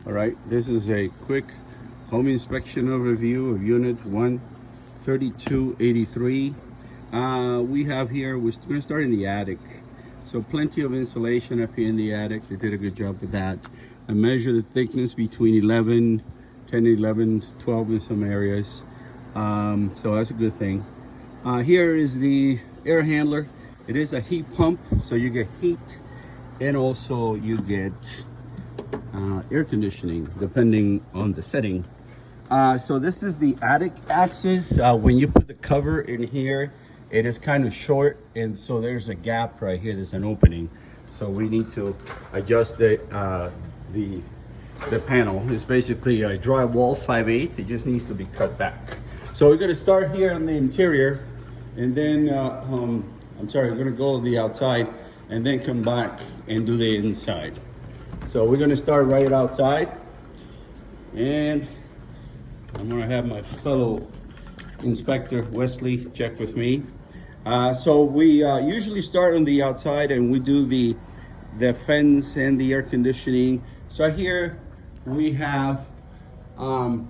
All right, this is a quick home inspection overview of unit 13283. We have here, we're going to start in the attic. So plenty of insulation up here in the attic. They did a good job with that. I measured the thickness between 10, 11, 12 in some areas. So that's a good thing. Here is the air handler. It is a heat pump, so you get heat and also you get air conditioning depending on the setting. So this is the attic axis. When you put the cover in here, it is kind of short, and so there's a gap right here. There's an opening, so we need to adjust the panel. It's basically a drywall 5/8. It just needs to be cut back. So we're going to start here on the interior, and then we're going to go to the outside and then come back and do the inside. So we're going to start right outside, and I'm going to have my fellow inspector Wesley check with me. So we usually start on the outside, and we do the fence and the air conditioning. So here we have on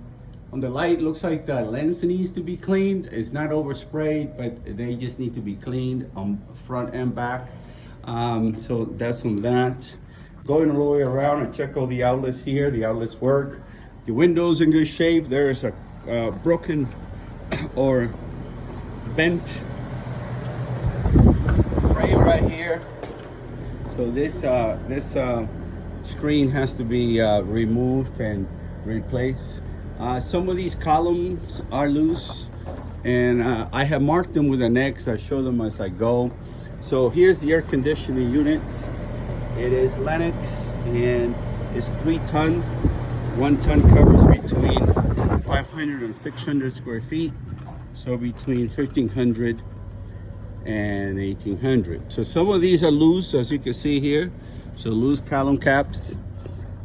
the light, looks like the lens needs to be cleaned. It's not oversprayed, but they just need to be cleaned on front and back. So that's on that. Going all the way around and check all the outlets here. The outlets work. The window's in good shape. There is a broken or bent frame right here. So this screen has to be removed and replaced. Some of these columns are loose, and I have marked them with an X. I show them as I go. So here's the air conditioning unit. It is Lennox, and it's 3 ton. 1 ton covers between 500 and 600 square feet. So between 1,500 and 1,800. So some of these are loose, as you can see here. So loose column caps.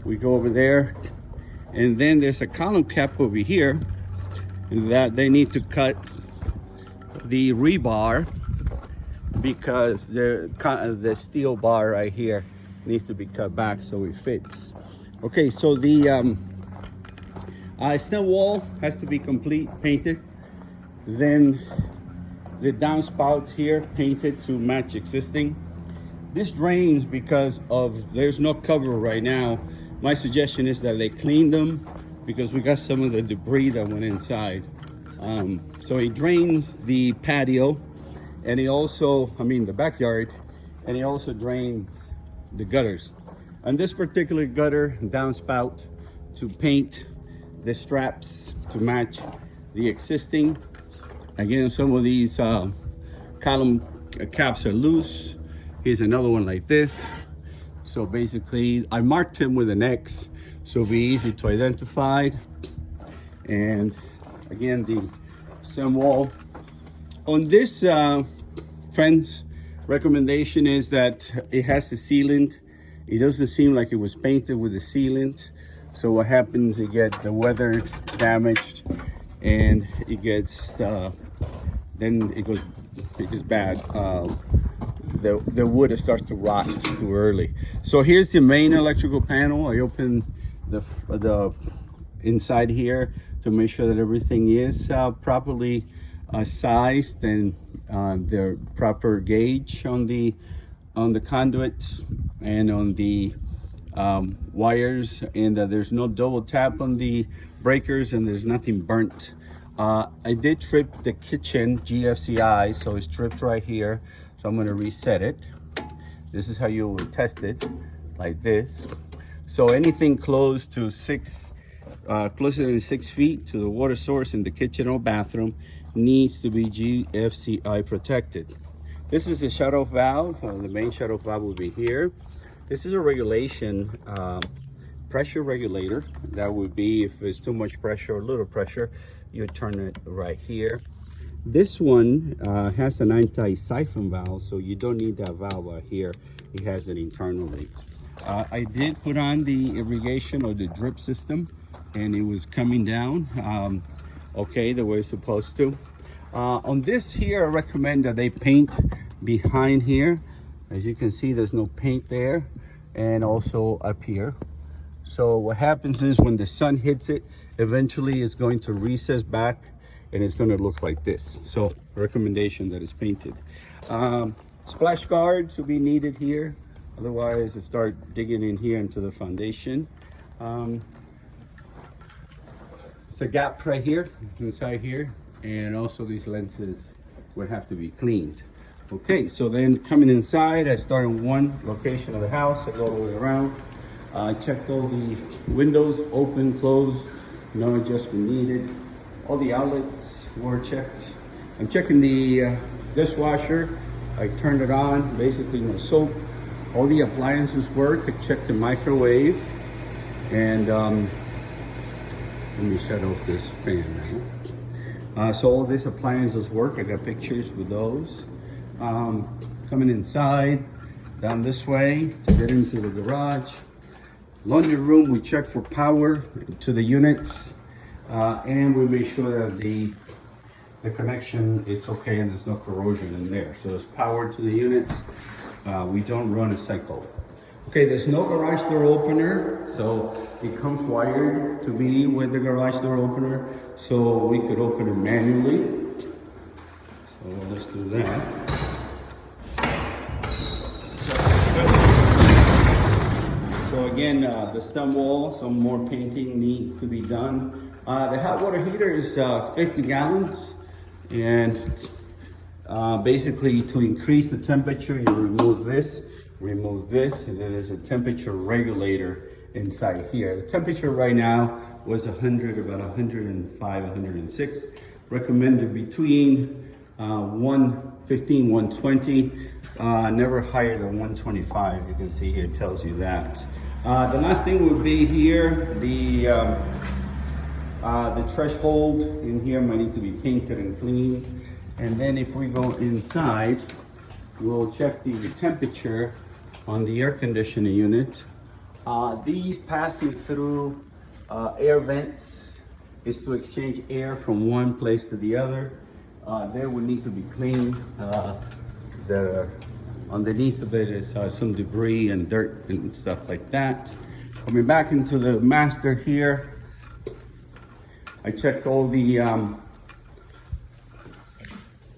We go over there. And then there's a column cap over here that they need to cut the rebar, because the steel bar right here needs to be cut back so it fits. Okay, so the stem wall has to be complete, painted. Then the downspouts here painted to match existing. This drains because there's no cover right now. My suggestion is that they clean them, because we got some of the debris that went inside. So it drains the patio, and it also, the backyard, and it also drains the gutters. On this particular gutter, downspout to paint the straps to match the existing. Again, some of these column caps are loose. Here's another one like this. So basically, I marked him with an X, so it'll be easy to identify. And again, the stem wall. On this fence, recommendation is that it has the sealant. It doesn't seem like it was painted with the sealant. So what happens, it gets the weather damaged, and it gets, then it goes bad. The wood starts to rot too early. So here's the main electrical panel. I opened the inside here to make sure that everything is properly sized, and the proper gauge on the conduit and on the wires, and there's no double tap on the breakers, and there's nothing burnt. I did trip the kitchen GFCI, so it's tripped right here. So I'm going to reset it. This is how you would test it, like this. So anything close to closer than 6 feet to the water source in the kitchen or bathroom needs to be GFCI protected. This is a shut-off valve. The main shut-off valve will be here. This is a regulation, pressure regulator. That would be if there's too much pressure or little pressure, you turn it right here. This one has an anti-siphon valve, so you don't need that valve out here. It has it internally. I did put on the irrigation or the drip system, and it was coming down okay, the way it's supposed to. On this here, I recommend that they paint behind here. As you can see, there's no paint there, and also up here. So what happens is when the sun hits it, eventually it's going to recess back and it's going to look like this. So recommendation that it's painted. Splash guards will be needed here. Otherwise, I start digging in here into the foundation. It's a gap right here, inside here. And also these lenses would have to be cleaned. Okay, so then coming inside, I start in one location of the house. I go all the way around. Checked all the windows, open, closed, no adjustment needed. All the outlets were checked. I'm checking the dishwasher. I turned it on, basically no soap. All the appliances work. I checked the microwave. And let me shut off this fan now. So all these appliances work. I got pictures with those. Coming inside, down this way to get into the garage. Laundry room, we check for power to the units, and we make sure that the connection, it's okay and there's no corrosion in there. So there's power to the units. We don't run a cycle. Okay, there's no garage door opener, so it comes wired to be with the garage door opener, so we could open it manually. So let's do that. So again, the stem wall, some more painting needs to be done. The hot water heater is 50 gallons, and basically to increase the temperature, you remove this, and then there's a temperature regulator inside here. The temperature right now was 100, about 105, 106. Recommended between 115, 120, never higher than 125. You can see here, it tells you that. The last thing would be here, the threshold in here might need to be painted and cleaned. And then if we go inside, we'll check the temperature on the air conditioning unit. These passing through air vents is to exchange air from one place to the other. They would need to be cleaned. Underneath of it is some debris and dirt and stuff like that. Coming back into the master here, I checked all the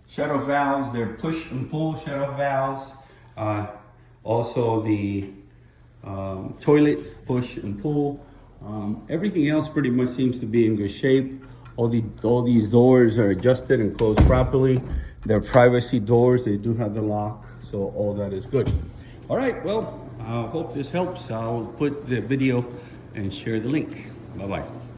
shut-off valves. They're push and pull shut-off valves. Also the toilet push and pull. Everything else pretty much seems to be in good shape. All these doors are adjusted and closed properly. They're privacy doors. They do have the lock, so all that is good. All right, well, I hope this helps. I'll put the video and share the link. Bye-bye.